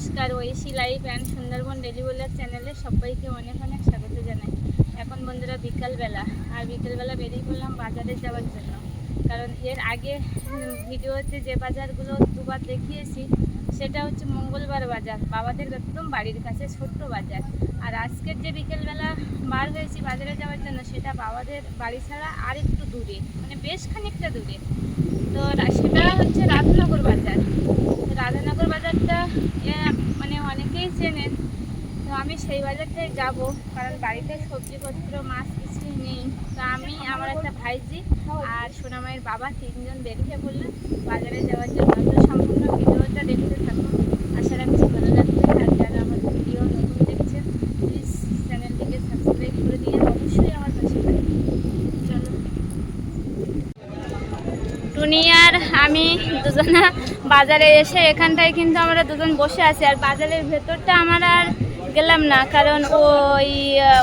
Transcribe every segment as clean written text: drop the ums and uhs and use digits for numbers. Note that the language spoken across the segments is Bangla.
নমস্কার, Oishi life and Sundarban daily blog চ্যানেলে সবাইকে অনেক অনেক স্বাগত জানাই। এখন বন্ধুরা বিকালবেলা, আর বিকেলবেলা বেরিয়ে পড়লাম বাজারে যাওয়ার জন্য। কারণ এর আগে ভিডিওতে যে বাজারগুলো দুবার দেখিয়েছি সেটা হচ্ছে মঙ্গলবার বাজার, বাবাদের একদম বাড়ির কাছে ছোট্ট বাজার। আর আজকের যে বিকেলবেলা বার হয়েছি বাজারে যাওয়ার জন্য সেটা বাবাদের বাড়ি ছাড়া আর একটু দূরে, মানে বেশ খানিকটা দূরে। তো সেটা হচ্ছে রাধানগর বাজার। রাধানগর বাজারটা মানে অনেকেই চেনেন। তো আমি সেই বাজারটাই যাব, কারণ বাড়িতে সবজিপত্র মাছ কিছুই নেই। তো আমি, আমার একটা ভাইজি আর সোনামায়ের বাবা তিনজন বেরিয়ে পড়লাম বাজারে যাওয়ার জন্য। তো সম্পূর্ণ ভিডিওটা দেখতে থাকুন, আশা রাখছি ভালো লাগবে। আর যারা আমার ভিডিও নতুন দেখছেন প্লিজ চ্যানেলটিকে সাবস্ক্রাইব করে দিয়ে অবশ্যই আমার পাশে থাকবেন। চলো, টুনি আর আমি দুজনা বাজারে এসে এখানটায় কিন্তু আমরা দুজন বসে আছি। আর বাজারের ভেতরটা আমার আর গেলাম না, কারণ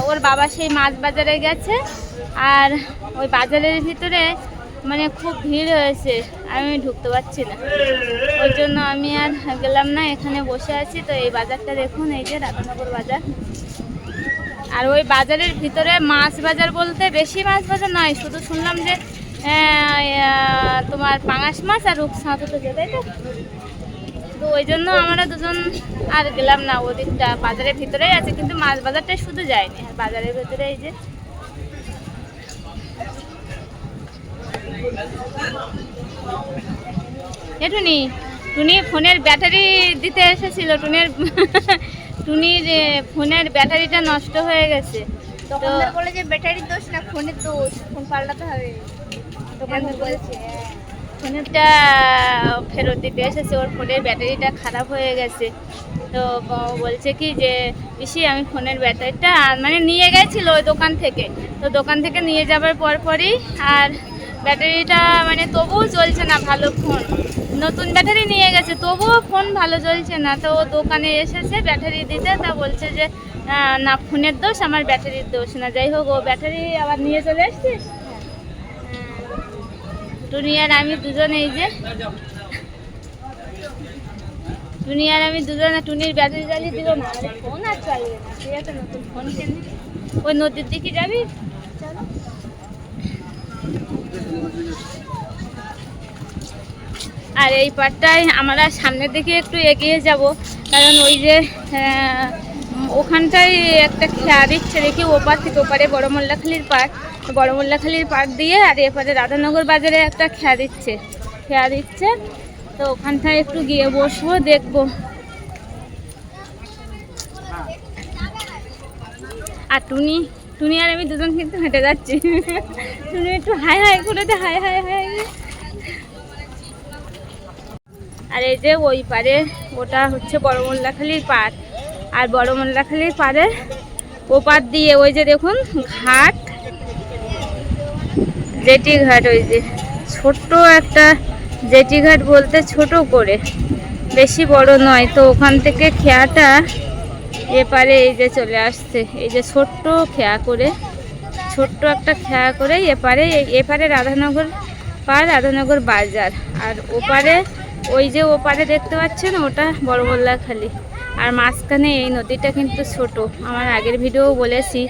ওর বাবা সেই মাছ বাজারে গেছে। আর ওই বাজারের ভিতরে মানে খুব ভিড় হয়েছে, আমি ঢুকতে পারছি না, ওই জন্য আমি আর গেলাম না, এখানে বসে আছি। তো এই বাজারটা দেখুন, এই যে রাধানগর বাজার। আর ওই বাজারের ভিতরে মাছ বাজার বলতে বেশি মাছ বাজার নয়, শুধু শুনলাম যে তোমার পাঙাশ মাছ আর রূপসাঁত হতে, তাই তো? তো ওই জন্য আমরা দুজন আর গেলাম না, ওদিকটা বাজারের ভিতরেই আছে, কিন্তু মাছ বাজারটাই শুধু যায়নি। আর বাজারের ভিতরে এই যে টুনি টুনি ফোনের ব্যাটারি দিতে এসেছিল। টুনির ফোনের ব্যাটারিটা নষ্ট হয়ে গেছে। তো বলে যে ব্যাটারির দোষ না, ফোনের দোষ, ফোন পাল্টাতে হবে। দোকানদার বলছে ফোনেরটা ফেরত দিতে এসেছে, ওর ফোনের ব্যাটারিটা খারাপ হয়ে গেছে। তো বলছে কি যে পিসি আমি ফোনের ব্যাটারিটা মানে নিয়ে গেছিলো ওই দোকান থেকে। তো দোকান থেকে নিয়ে যাবার পরই আর ব্যাটারিটা মানে তবুও চলছে না ভালো। ফোন নতুন ব্যাটারি নিয়ে গেছে, তবুও ফোন ভালো চলছে না। তো ও দোকানে এসেছে ব্যাটারি দিতে, তা বলছে যে না ফোনের দোষ, আমার ব্যাটারির দোষ না। যাই হোক, ও ব্যাটারি আবার নিয়ে চলে এসছে। টুনি আর আমি দুজন, এই যে টুনি আর আমি দুজনে, টুনির ব্যাটারি জ্বালিয়ে দিল না, ফোন আর চালিয়ে না, ঠিক আছে? নতুন ফোন কেন? ওই নদীর দিকে যাবি? চলো। আর এই পাড়টায় আমরা সামনের দিকে একটু এগিয়ে যাব, কারণ ওই যে ওখানটায় একটা খেয়া দিচ্ছে দেখি, ওপার থেকে ওপারে বড় মোল্লাখালীর পাড়, বড় মোল্লাখালীর পাড় দিয়ে আর এপারে রাধানগর বাজারে একটা খেয়া দিচ্ছে। তো ওখানটায় একটু গিয়ে বসবো, দেখবো। আর টুনি আর আমি দুজন কিন্তু হেঁটে যাচ্ছি। টুনি একটু হাই হাই করে দে, হাই হাই হাই। আর এই যে ওই পারে, ওটা হচ্ছে বড় মোল্লাখালীর পাড়। আর বড় মোল্লাখালীর পাড়ে ওপার দিয়ে ওই যে দেখুন ঘাট, জেটি ঘাট, ওই যে ছোট্ট একটা জেটি ঘাট, বলতে ছোট করে, বেশি বড় নয়। তো ওখান থেকে খেয়াটা এপারে এই যে চলে আসছে, এই যে ছোট্ট একটা খেয়া করে এপারে রাধানগর পাড়, রাধানগর বাজার। আর ওপারে ওই যে ওপারে দেখতে পাচ্ছেন, ওটা বড় মোল্লাখালী। আর মাঝখানে এই নদীটা কিন্তু ছোট। আমার আগের ভিডিও বলেছি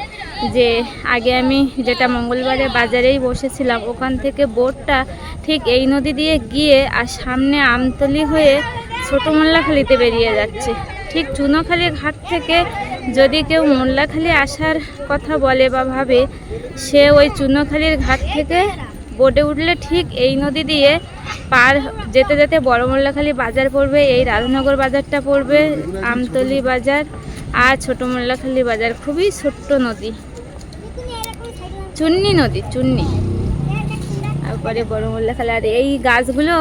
যে আগে আমি যেটা মঙ্গলবারে বাজারেই বসেছিলাম, ওখান থেকে বোটটা ঠিক এই নদী দিয়ে গিয়ে আর সামনে আমতলি হয়ে ছোট মোল্লাখালীতে বেরিয়ে যাচ্ছে। ঠিক চুনোখালী ঘাট থেকে যদি কেউ মোল্লাখালী আসার কথা বলে বা ভাবে, সে ওই চুনোখালীর ঘাট থেকে বোটে উঠলে ঠিক এই নদী দিয়ে পার যেতে যেতে বড় মোল্লাখালী বাজার পড়বে, এই রাধানগর বাজারটা পড়বে, আমতলি বাজার আর ছোট মোল্লাখালী বাজার। খুবই ছোট্ট নদী, চুন্নি। তারপরে বড় মোল্লাখালী। আর এই গাছগুলো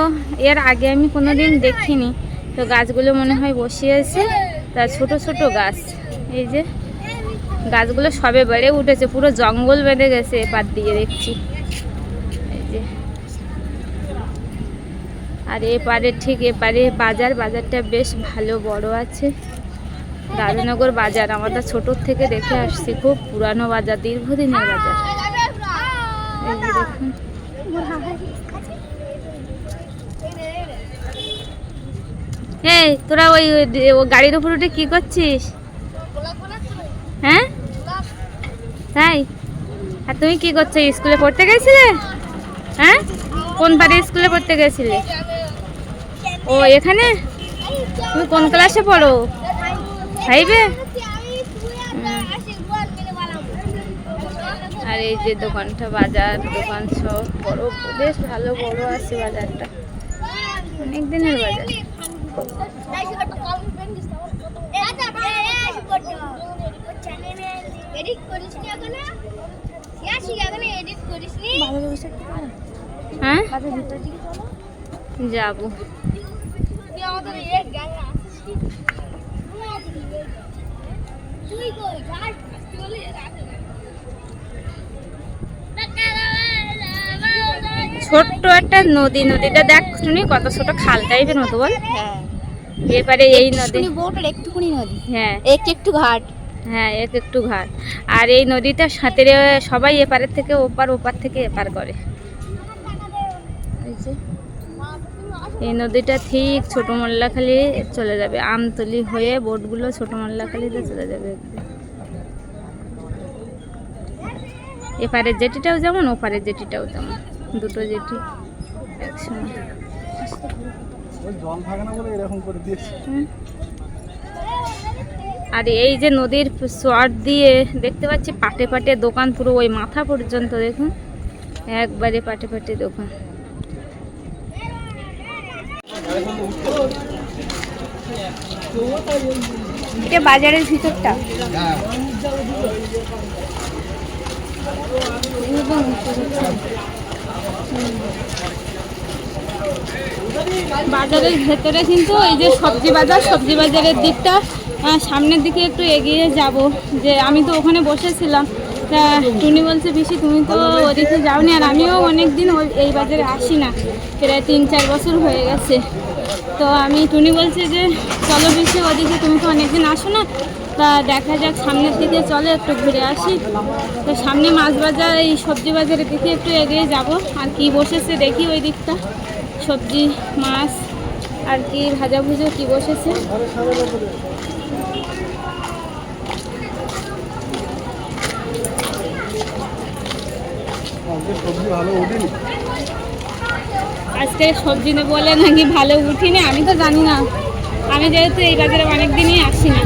এর আগে আমি কোনোদিন দেখিনি, তো গাছগুলো মনে হয় বসিয়েছে, তা ছোট ছোট গাছ। এই যে গাছগুলো সবে বেড়ে উঠেছে, পুরো জঙ্গল বেঁধে গেছে এপার দিয়ে দেখছি, এই যে। আর এপারে ঠিক এপারে বাজারটা বেশ ভালো বড় আছে। রাধানগর বাজার আমরা ছোটোর থেকে দেখে আসছি, খুব পুরানো বাজার, দীর্ঘদিনের বাজার। এই যে দেখুন, এই তোরা ওই গাড়ির উপর উঠে কি করছিস? হ্যাঁ তাই? আর তুমি কি করছো? স্কুলে পড়তে গেছিলে? হ্যাঁ, কোন পাড়ে স্কুলে পড়তে গেছিলে? ও এখানে? তুমি কোন ক্লাসে পড়ো? 5-এ? আর এই যে দোকানটা, বাজার দোকান সব বড়, বেশ ভালো বড় আছে বাজারটা, অনেক দিনের বাজার। হ্যাঁ যাবো। ছোট্ট একটা নদী, নদীটা দেখ শুনি কত ছোট খাল টাইপের মতো বল। এপারে এই নদী একটুখানি নদী, হ্যাঁ একটু ঘাট, হ্যাঁ একটু ঘাট। আর এই নদীটা সাথে সবাই এপারের থেকে ওপার, ওপার থেকে এপার করে। এই নদীটা ঠিক ছোট মোল্লাখালী চলে যাবে, আমতলি হয়ে বোটগুলো ছোট মোল্লাখালীতে চলে যাবে। এপারের জেটিটাও যেমন, ওপারের জেটিটাও তেমন, দুটো জেটি একসঙ্গে। আর এই যে নদীর চর দিয়ে দেখতে পাচ্ছি পাটে পাটে দোকান, পুরো ওই মাথা পর্যন্ত দেখুন, একবারে পাটে পাটে দোকান। এটা বাজারের ভিতরটা। বাজারের ভেতরে কিন্তু এই যে সবজি বাজার, সবজি বাজারের দিকটা সামনের দিকে একটু এগিয়ে যাব। যে আমি তো ওখানে বসেছিলাম, তা টুনি বলছে পিসি তুমি তো ওদিকে যাওনি, আর আমিও অনেক দিন এই বাজারে আসি না, প্রায় 3-4 বছর হয়ে গেছে। তো আমি টুনি বলছে যে চলো পিসি ওদিকে, তুমি তো অনেকদিন আসো না, তা দেখা যাক সামনের দিকে চলে একটু ঘুরে আসি। তো সামনে মাছ বাজার, এই সবজি বাজারের দিকে একটু এগিয়ে যাব, আর কি বসেছে দেখি ওই দিকটা, সবজি মাছ আর কি ভাজা ভুজো কি বসেছে। আজকে সবজি বলে নাকি ভালো উঠিনি, আমি তো জানি না, আমি যেহেতু এই বাজারে অনেক দিনই আসি না।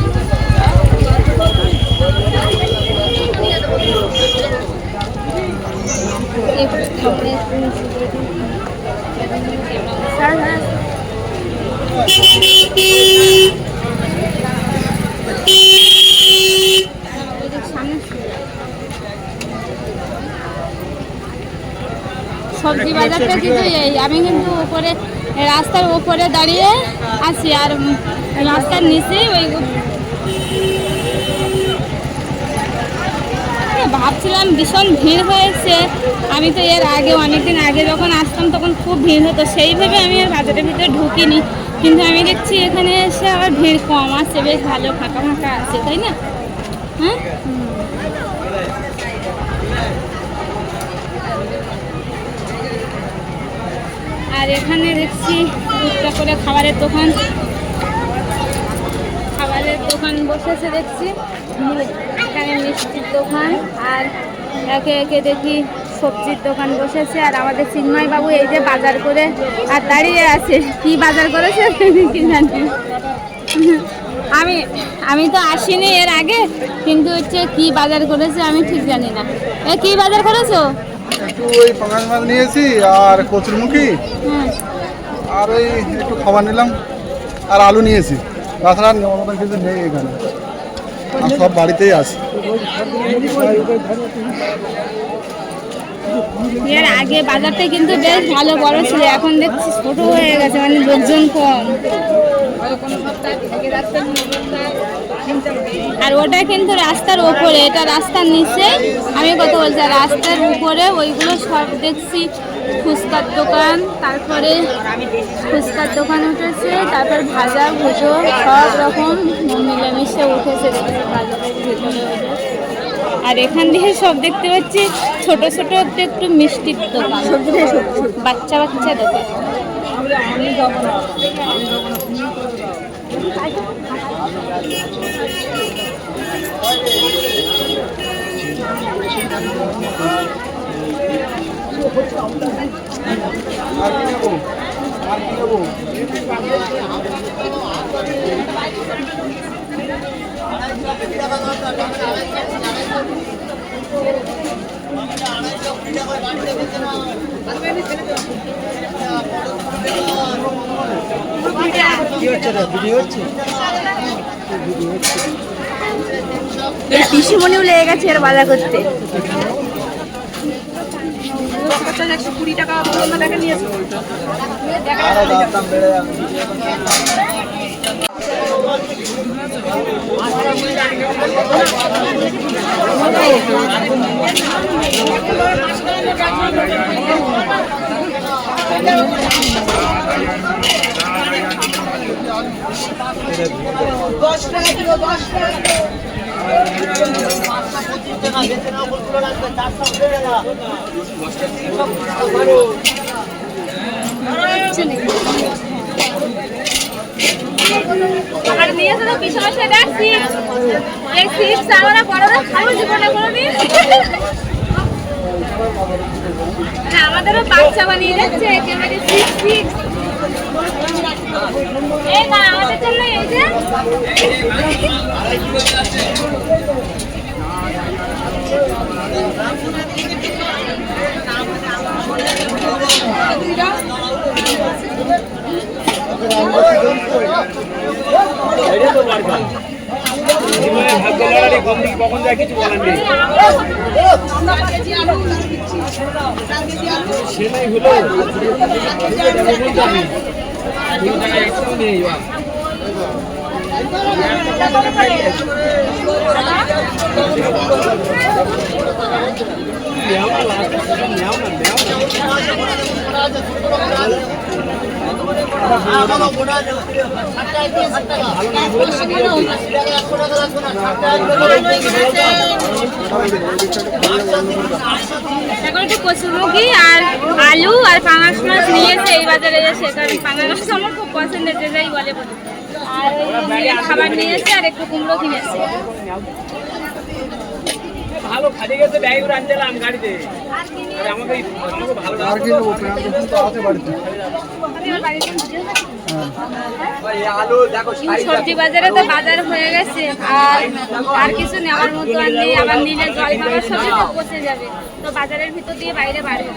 সবজি বাজারটা কিন্তু এই, আমি কিন্তু উপরে রাস্তার উপরে দাঁড়িয়ে আছি, আর রাস্তার নিচে ওই ভাবছিলাম ভীষণ ভিড় হয়েছে। আমি তো এর আগে অনেকদিন আগে যখন আসতাম তখন খুব ভিড় হতো, সেইভাবে আমি আর বাজারের ভিতরে ঢুকিনি, কিন্তু আমি দেখছি এখানে এসে আবার ভিড় কম আছে, বেশ ভালো ফাঁকা ফাঁকা আছে, তাই না? হ্যাঁ আর এখানে দেখছি একটা করে খাবারের দোকান, খাবারের দোকান বসেছে দেখছি, এখানে মিষ্টির দোকান, আর একে একে দেখি সবজির দোকান বসেছে। আর আমাদের চিন্ময় বাবু এই যে বাজার করে আর দাঁড়িয়ে আছে, কি বাজার করেছে কি জানি, আমি তো আসিনি এর আগে, কিন্তু হচ্ছে কি বাজার করেছে আমি ঠিক জানি না। এ কি বাজার করেছো? একটু ওই পাঙাশ মাছ নিয়েছি আর কচুরমুখী, আর ওই একটু খাবার নিলাম, আর আলু নিয়েছি। তাছাড়া নেওয়ার মতন কিছু নেই এখানে, আর সব বাড়িতেই আছে। এর আগে বাজারটা কিন্তু বেশ ভালো বড় ছিল, এখন দেখছি ছোট হয়ে গেছে, মানে লোকজন কম। আর ওটা কিন্তু রাস্তার উপরে, এটা রাস্তার নিচে, আমি কথা বলছি। আর রাস্তার উপরে ওইগুলো সব দেখছি ফুচকার দোকান, তারপরে ফুচকার দোকান উঠেছে, তারপর ভাজা ভুজো সব রকম মিলেমিশে উঠেছে দেখছি বাজারের ভিতরে। আর এখান থেকে সব দেখতে পাচ্ছি ছোট ছোট একটু মিষ্টির দোকান, বাচ্চা বাচ্চা দোকান। আর কি নেবো? আর কি নেবো? কি হচ্ছে রে? ভিডিও হচ্ছে? পিসিমণিও লেগে গেছে এর বাজার করতে। আরো দাম বেড়ে যাবে। আর নিয়ে এসে তো পিছনে সে দেখছি এই চিপস আমরা বড়রা খাবো জীবনে কোনোদিন। না আমাদেরও বাচ্চা বানিয়ে যাচ্ছে একেবারে চিপস এই না আমাদের জন্য এই যে কখন যায় কিছু বলার নেই সেটাই হলো নেই এখন একটু কচুরমুখী আর আলু আর পাঙাশ মাছ নিয়েছে এই বাজারে এসে, কারণ পাঙাশ মাছ আমার খুব পছন্দের, যে যাই বলে বলে। আর ওই খাবার নিয়েছে আর একটু কুমড়ো কিনেছে। ভালো খালি গেছে ব্যাগ আনছিলাম গাড়িতে আর আমাকে ভালো আর কি নেবো? পেঁয়াজ রসুন তো আছে বাড়িতে। আলু দেখো সবজি বাজারে তো বাজার হয়ে গেছে, আর কিছু নেওয়ার মতো আর নেই। আবার নিলে জল খাবার সবজি তো পচে যাবে, তো বাজারের ভিতর দিয়ে বাইরে বাড়বে।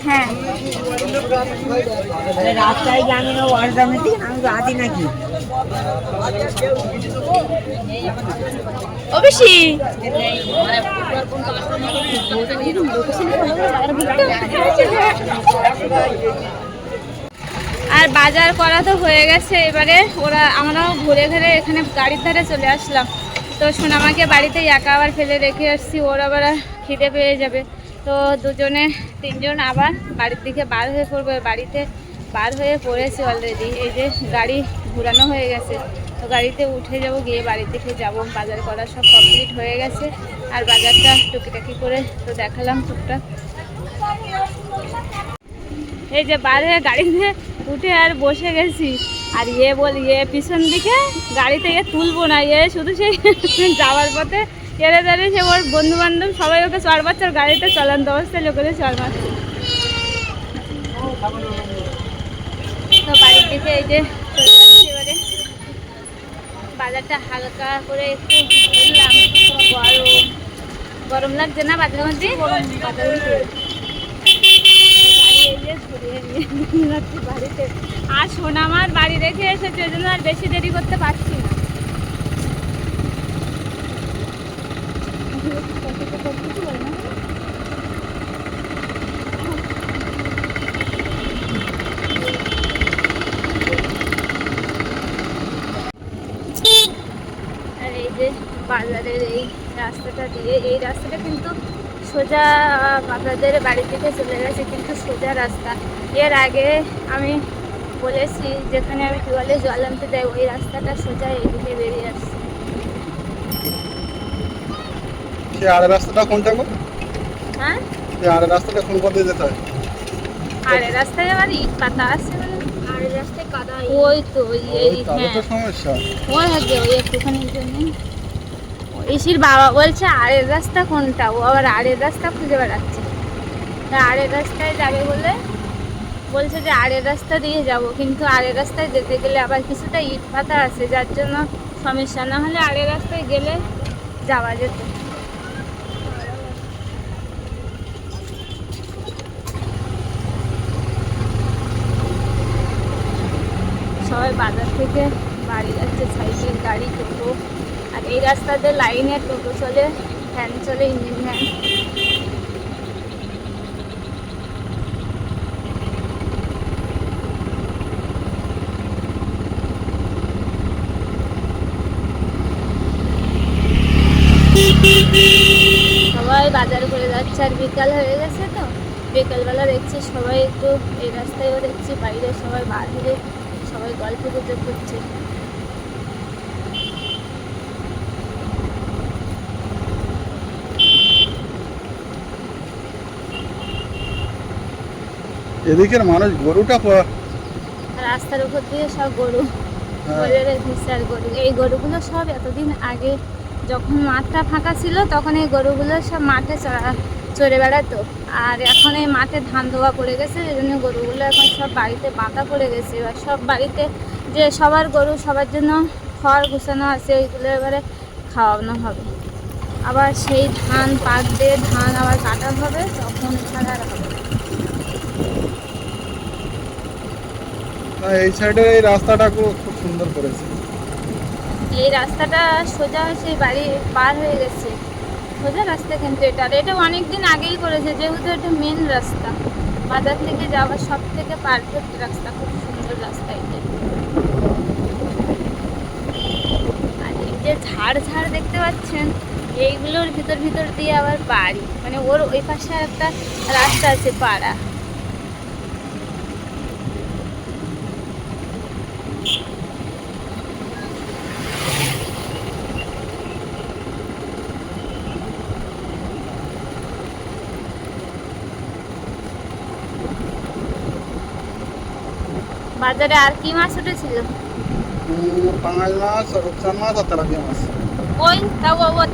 হ্যাঁ রাস্তায় জানি না ওয়ার্ডামে দিন আমি রাজি নাকি অবশ্যই আর বাজার করা তো হয়ে গেছে। এবারে আমরাও ঘুরে ঘুরে এখানে গাড়ির ধারে চলে আসলাম। তো সোনামাকে বাড়িতে একা আবার ফেলে রেখে আসছি, ওর আবার খিদে পেয়ে যাবে। তো দুজনে তিনজন আবার বাড়ির দিকে বার হয়ে পড়বে। বাড়িতে বার হয়ে পড়েছে অলরেডি, এই যে গাড়ি ঘুরানো হয়ে গেছে। তো গাড়িতে উঠে যাব, গিয়ে বাড়ির দিকে যাব। বাজার করা সব কমপ্লিট হয়ে গেছে, আর বাজারটা টুকিটাকি করে তো দেখালাম টুকটাক। এই যে বার হয়ে গাড়িতে উঠে আর বসে গেছি, আর ইয়ে পিছন দিকে গাড়ি থেকে তুলবো না, শুধু সেই যাওয়ার পথে এড়ে দাঁড়িয়ে সে ওর বন্ধু বান্ধব সবাই ওকে চড় মারছে, ওর গাড়িতে চলন্ত অবস্থায় লোকেদের চড় মারছে। তো বাড়ির দিকে এই যে এবারে বাজারটা হালকা করে একটু ঘুরলাম। গরম লাগছে না বাজারের মধ্যে? বাড়িতে আর সোনামার বাড়ি রেখে এসেছে, ওই জন্য আর বেশি দেরি করতে পারছি না। বাজারের এই রাস্তাটা দিয়ে। এই রাস্তাটা কিন্তু সোজা বাবাদের বাড়ি থেকে চলে গেছে, কিন্তু সোজা রাস্তা। এর আগে আমি বলেছি যেখানে আমি টিউবওয়েলে জল আনতে যাই ওই রাস্তাটা সোজা এইদিকে বেরিয়ে আসছে। সে আড়ে রাস্তাটা কোনটা গো? হ্যাঁ, সে আড়ে রাস্তাটা কোন পথে যেতে হয়? আরে রাস্তায় আবার ইট পাতা আছে মানে আর রাস্তায় কাদা ওই তো ওই এই ওই তাহলে তো হ্যাঁ সমস্যা। ওই আগে ওই একটুখানির জন্য ইসির বাবা বলছে আড়ের রাস্তা কোনটা, ও আবার আড়ের রাস্তা খুঁজে বেড়াচ্ছে। তা আড়ের রাস্তায় যাবে বলে বলছে যে আড়ের রাস্তা দিয়ে যাব, কিন্তু আড়ের রাস্তায় যেতে গেলে আবার কিছুটা ইট পাতা আছে, যার জন্য সমস্যা। না হলে আড়ের রাস্তায় গেলে যাওয়া যেত। সবাই বাজার থেকে বাড়ি যাচ্ছে, সাইকেল, গাড়ি, টোটো। আর এই রাস্তাতে লাইনে টোটো চলে, ভ্যান চলে, ইঞ্জিন ভ্যান। সবাই বাজার করে যাচ্ছে, আর বিকাল হয়ে গেছে তো বিকালবেলা দেখছি সবাই একটু এই রাস্তায়ও দেখছি বাইরে সবাই বাহিরে সবাই গল্প গুজব করছে। এদিকের মানুষ গরুটা রাস্তার উপর দিয়ে সব গরু হ্যাঁ। বলে রেখেছে। আর গরু, এই গরুগুলো সব এতদিন আগে যখন মাঠটা ফাঁকা ছিল তখন এই গরুগুলো সব মাঠে চড়ে বেড়াতো। আর এখন এই মাঠে ধান দেওয়া পড়ে গেছে, এই জন্য গরুগুলো এখন সব বাড়িতে বাঁধা পড়ে গেছে। এবার সব বাড়িতে যে সবার গরু সবার জন্য খড় গুছানো আছে ওইগুলো এবারে খাওয়ানো হবে। আবার সেই ধান পাকবে, ধান আবার কাটা হবে, তখন ছাড়া হবে। এই সাইডে এই রাস্তাটা খুব সুন্দর করেছে। এই রাস্তাটা সোজা সেই বাড়ি পার হয়ে গেছে, সোজা রাস্তা। কিন্তু এটা অনেক দিন আগেই করেছে, যেহেতু এটা মেন রাস্তা, বাজার থেকে যাওয়ার সব থেকে পারফেক্ট রাস্তা, খুব সুন্দর রাস্তা এটা। আর এই যে ঝাড় দেখতে পাচ্ছেন, এইগুলোর ভিতর দিয়ে আবার বাড়ি, মানে ওর ওই পাশে একটা রাস্তা আছে পাড়া। বাজারে আর কি মাছ উঠেছিল? পাঙাশ মাছ, রূপচাঁদ মাছ আর তেলাপিয়া মাছ। ওই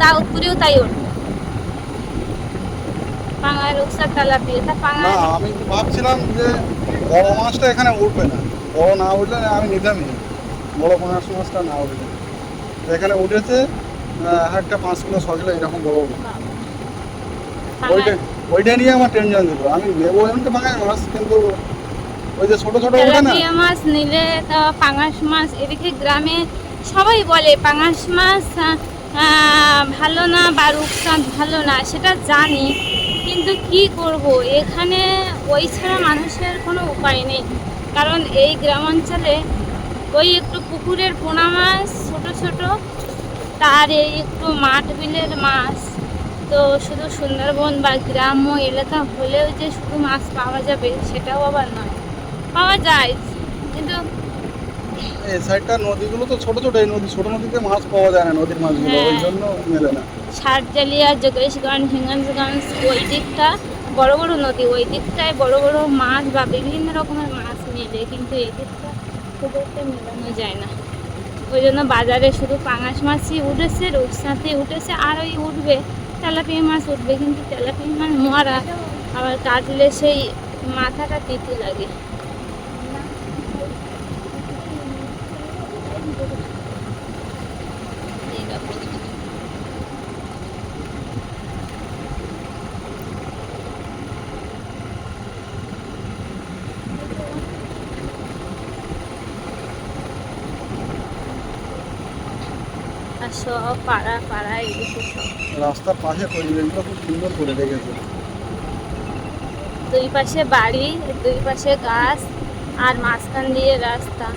তা উপরেও তাই ওর পাঙায় রূপসার তেলাপিয়া তা না, পাঙায়। আমি তো ভাবছিলাম যে বড় মাছটা এখানে উঠবে না, বড় না উঠলে আমি নিতামই না, বড় পাঙাশ মাছটা না উঠলে। তো এখানে উঠেছে একটা 5 কিলো 6 কিলো এরকম বড়। ওইটা নিয়ে আমার টেনশন ছিল, আমি নেবো এমনটা পাঙাশ মাছ, কিন্তু ওই যে ছোট ছোট ওঠে না। তেলাপিয়া মাছ নিলে তা পাঙাশ মাছ, এদিকে গ্রামে সবাই বলে পাঙাশ মাছ ভালো না বা রূপচাঁদ ভালো না, সেটা জানি, কিন্তু কি করব, এখানে ওই ছাড়া মানুষের কোনো উপায় নেই। কারণ এই গ্রাম অঞ্চলে ওই একটু পুকুরের পোনা মাছ ছোট ছোট, তার এই একটু মাঠ বিলের মাছ। তো শুধু সুন্দরবন বা গ্রাম্য এলাকা হলেও যে শুধু মাছ পাওয়া যাবে সেটাও আবার নয়, পাওয়া যায়, কিন্তু এই সাইডটা নদীগুলো তো ছোট ছোট, এই ছোট নদীতে মাছ পাওয়া যায় না, নদীর মাছগুলো হ্যাঁ। ওই জন্য মেলে না। সারজালিয়া, যোগেশগঞ্জ, হিঙ্গলগঞ্জ ওই দিকটা বড় বড় নদী, ওই দিকটায় বড় বড় মাছ বা বিভিন্ন রকমের মাছ মেলে, কিন্তু এই দিকটা খুব একটা মেলানো যায় না। ওই জন্য বাজারে শুধু পাঙাশ মাছই উঠেছে, রূপচাঁদই উঠেছে, আর ওই উঠবে তেলাপিয়া মাছ উঠবে, কিন্তু তেলাপিয়া মাছ মরা, আবার কাটলে সেই মাথাটা তিতে লাগে। এইরকম। আর সব পাড়া এদিকে সব রাস্তার পাশে পরিবেশগুলো খুব সুন্দর করে রেখেছে। দুই পাশে বাড়ি, দুই পাশে গাছ, আর মাঝখান দিয়ে রাস্তা।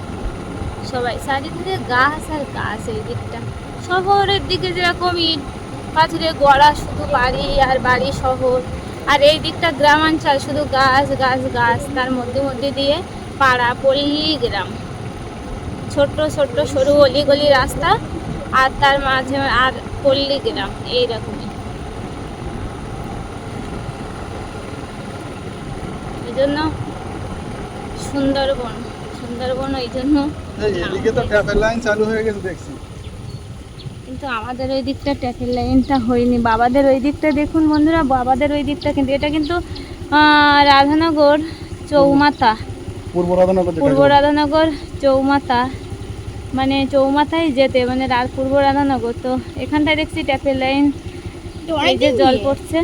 সবাই চারিদিকে গাছ আর গাছ, এই দিকটা শহরের দিকে যেরকম ইট পাথরে গড়া শুধু বাড়ি আর বাড়ি শহর, আর এই দিকটা গ্রামাঞ্চল, শুধু গাছ গাছ গাছ, তার মধ্যে মধ্যে দিয়ে পাড়া পল্লী গ্রাম, ছোট্ট ছোট্ট সরু অলিগলি রাস্তা, আর তার মাঝে আর পল্লী গ্রাম, এইরকমই। এই জন্য সুন্দরবন, সুন্দরবন ওই জন্য এদিকে তো ট্যাপের লাইন চালু হয়ে গেছে দেখছি। কিন্তু আমাদের ওই দিকটা ট্যাপের লাইনটা হয়নি। বাবাদের ওই দিকটা দেখুন বন্ধুরা, বাবাদের ওই দিকটা কিন্তু, এটা কিন্তু রাধানগর চৌমাথা, পূর্ব রাধানগর, পূর্ব রাধানগর চৌমাথা, মানে চৌমাথায় যেতে মানে পূর্ব রাধানগর। তো এখানটায় দেখছি ট্যাপের লাইন, এই যে জল পড়ছে।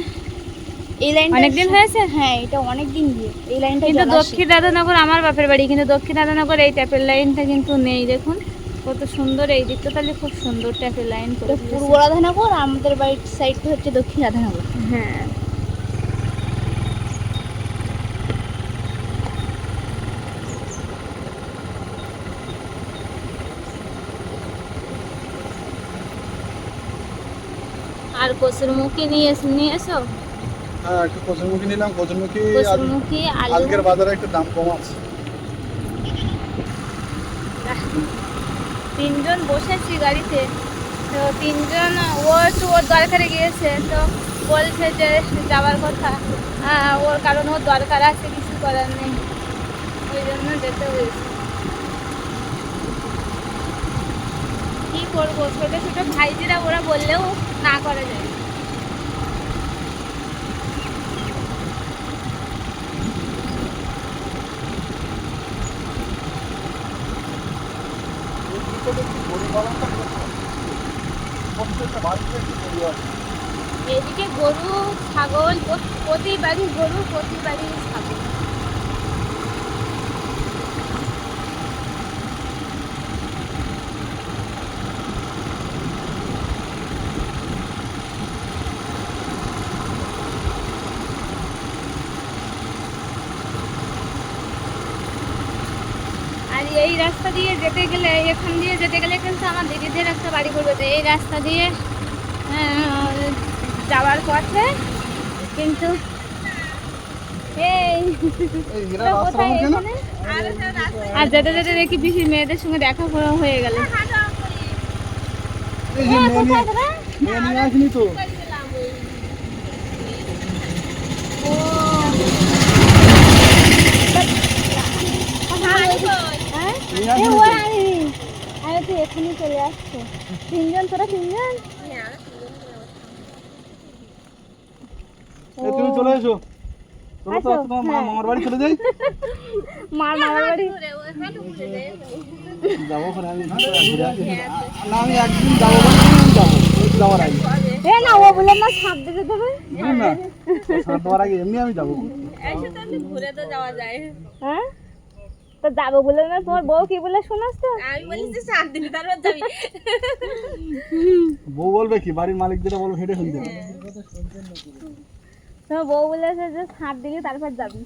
এই লাইনটা অনেকদিন হয়েছে? হ্যাঁ, এটা অনেক দিন দিয়ে এই লাইনটা। কিন্তু দক্ষিণ রাধানগর আমার বাপের বাড়ি, কিন্তু দক্ষিণ রাধানগর এই ট্যাপের লাইনটা কিন্তু নেই। দেখুন কত সুন্দর এই দিকটা, তাহলে খুব সুন্দর ট্যাপের লাইন করে দিয়েছে। পূর্ব রাধানগর, আমাদের বাড়ির সাইডটা হচ্ছে দক্ষিণ রাধানগর। হ্যাঁ, আর কসুরমুখী নিয়ে এসো। হ্যাঁ, একটু কচুরমুখী নিলাম। কচুরমুখী কসুরমুখী আলু, আজকের বাজারে একটু দাম কম আছে। তিনজন বসেছি গাড়িতে, তো তিনজন ও একটু ওর দরকারে গিয়েছে, তো বলছে যে যাওয়ার কথা, ওর কারণ ওর দরকার আছে, কিছু করার নেই, ওই জন্য যেতে হয়েছে। কি করবো, ছোটো ছোটো ভাইজিরা ওরা বললেও না করা যায়। প্রত্যেকটা বাড়িতে একটু গরু আছে। এদিকে গরু ছাগল, প্রতি বাড়ি গরু, প্রতি বাড়ি ছাগল। আর এই রাস্তা দিয়ে যেতে গেলে, এখান দিয়ে যেতে গেলে কিন্তু আমার দিদিদের একটা বাড়ি করবে, তো এই রাস্তা দিয়ে যাওয়ার পথে কিন্তু এই কোথায় এখানে, আর যেতে যেতে দেখি পিসির মেয়েদের সঙ্গে দেখা হয়ে গেল। এই যে মেয়ে নিয়ে আসিনি তো। আরে তুই এখানে চলে আসছো, তিনজন, তোরা তিনজন। তুমি চলে এসো, চলো তো, তোমার মামার বাড়ি চলে যাই। মার মামার বাড়ি যাবো, আমি ঘুরে আসি। না, আমি একদিন যাবো, যাওয়ার আগে। না, ও বলে না সাপ দিতে দেবে না, সাত দেওয়ার আগে এমনি আমি যাবো। ঘুরে তো যাওয়া যায়। হ্যাঁ, তো যাবো বলে না, তোমার বউ কি বলে শোনাস তো? আমি বলেছি 7 দিন তারপর যাবি। বউ বলবে কি, বাড়ির মালিক যেটা বলবে হেঁটে শুনতে হবে। তোমার বউ বলেছে যে 7 দিলে তারপর যাবি।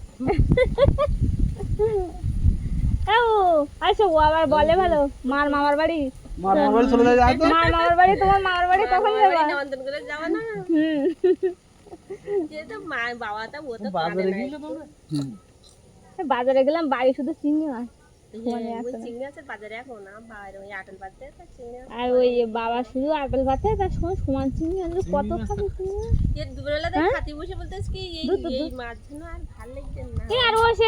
আচ্ছা, ও আবার বলে ভালো, মার মামার বাড়ি, মার মামার বাড়ি চলে যায় তো। মার মামার বাড়ি, তোমার মামার বাড়ি কখন যাবা? নিমন্ত্রণ করে যাওয়া না, যেহেতু মা বাবাটা ও তো বাজারে গেলে তোমরা? বাজারে গেলাম, বাড়ি শুধু চিংড়ি মাছ, চিংড়ি আছে বাজারে এখন না, বাইরে ওই আটল বাজারে চিংড়ি আছে। আর ওই বাবা শুধু আপেল ভাতে, তার সময় সমান চিংড়ি আনলো, কত খাবে চিংড়ি মাছ? এর দুপুরবেলা তাই খাতি বসে বলতেছ কি এই মাছ যেন আর ভাল লাগছে না। আর ও সে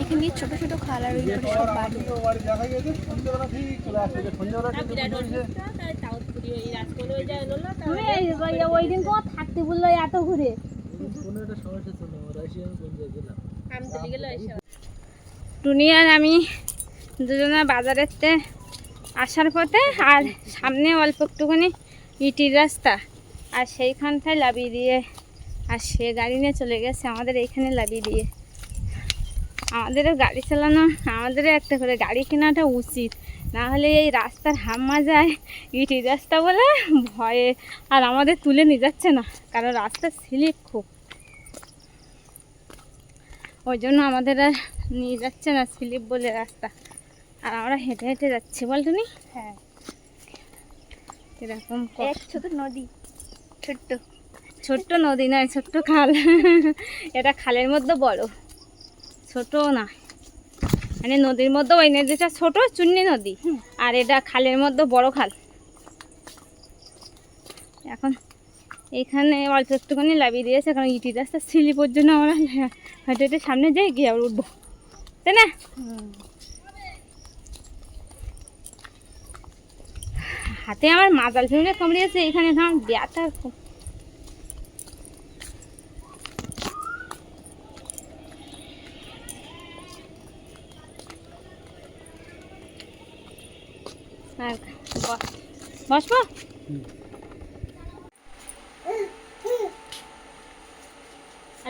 এখানে ছোট ছোট খালার ওই করে সব বাড়ি। বাড়ি দেখা গেছে সন্ধ্যেবেলা ঠিক চলে আসছে, সন্ধ্যেবেলা এই রাজকোলে ওই যায় হলো ওই দিন তোমার থাকতে বললো এত ঘুরে। আমি চলে গেলে এসে টুনি আর আমি দুজনে বাজারেতে আসার পথে, আর সামনে অল্প একটুখানি ইটির রাস্তা, আর সেইখানটায় লাবিয়ে দিয়ে, আর সে গাড়ি নিয়ে চলে গেছে আমাদের এইখানে লাবিয়ে দিয়ে। আমাদেরও গাড়ি চালানো, আমাদেরও একটা করে গাড়ি কেনাটা উচিত, না হলে এই রাস্তার হাম্মা যায় ইটি রাস্তা বলে ভয়ে আর আমাদের তুলে নিয়ে যাচ্ছে না, কারণ রাস্তা স্লিপ খুব, ওই জন্য আমাদের আর নিয়ে যাচ্ছে না স্লিপ বলে রাস্তা, আর আমরা হেঁটে হেঁটে যাচ্ছি বলটুনি। হ্যাঁ, এরকম এক ছোট নদী, ছোট্ট ছোট্ট নদী নয়, ছোট্ট খাল। এটা খালের মধ্যে বড়, ছোটও না, মানে নদীর মধ্যে ওই নদীটা ছোট চুন্নি নদী, আর এটা খালের মধ্যে বড় খাল। এখন এইখানে অল্প একটুখানি লাভিয়ে দিয়েছে, কারণ ইটি রাস্তা স্লিপের জন্য আমরা হেঁটে হেঁটে সামনে যাই, গিয়ে আবার উঠবো, তাই না? হাতে আমার মাজাল ফেলে কামড়িয়েছে, এখানে আমার ব্যথা খুব। আর বসবো।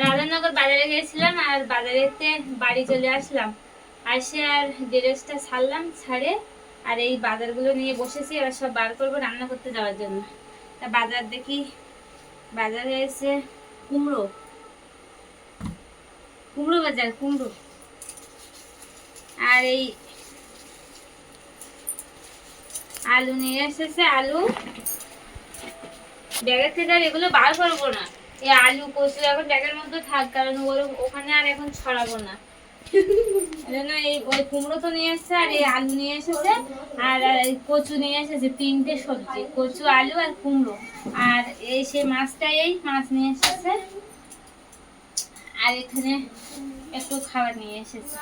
রাধানগর বাজারে গিয়েছিলাম, আর বাজারেতে বাড়ি চলে আসলাম, আসে আর ড্রেসটা ছাড়লাম, ছাড়ে আর এই বাজারগুলো নিয়ে বসেছি, এবার সব বার করবো রান্না করতে যাওয়ার জন্য। তা বাজার দেখি, বাজারে এসে কুমড়ো বাজার, কুমড়ো আর এই আলু নিয়ে এসেছে, আলু ব্যাগের থেকে আর এগুলো বার করবো না, এই আলু কচু এখন ব্যাগের মধ্যে থাক, কারণ ওখানে আর এখন ছড়াবো না, জন্য এই ওই কুমড়ো তো নিয়ে এসেছে, আর এই আলু নিয়ে এসেছে, আর এই কচু নিয়ে এসেছে, 3টে সবজি, কচু আলু আর কুমড়ো, আর এই সে মাছটা, এই মাছ নিয়ে এসেছে, আর এখানে একটু খাবার নিয়ে এসেছে।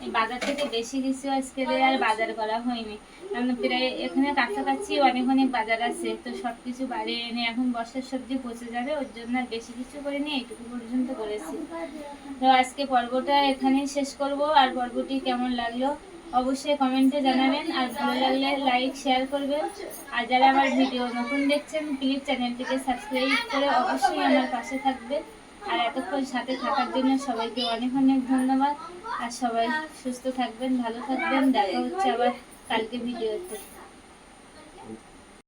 এই বাজার থেকে বেশি কিছু আজকে আর বাজার করা হয়নি, কারণ প্রায় এখানে কাছাকাছি অনেক বাজার আছে, তো সব কিছু বাড়ি এনে এখন বর্ষার সবজি পচে যাবে, ওর জন্য আর বেশি কিছু করিনি, এইটুকু পর্যন্ত করেছি। তো আজকে পর্বটা এখানেই শেষ করব, আর পর্বটি কেমন লাগলো অবশ্যই কমেন্টে জানাবেন, আর ভালো লাগলে লাইক শেয়ার করবেন, আর যারা আমার ভিডিও নতুন দেখছেন প্লিজ চ্যানেলটিকে সাবস্ক্রাইব করে অবশ্যই আমার পাশে থাকবেন, আর এতক্ষণ সাথে থাকার জন্য সবাইকে অনেক ধন্যবাদ, আর সবাই সুস্থ থাকবেন, ভালো থাকবেন, দেখা হচ্ছে আবার কালকে ভিডিওতে।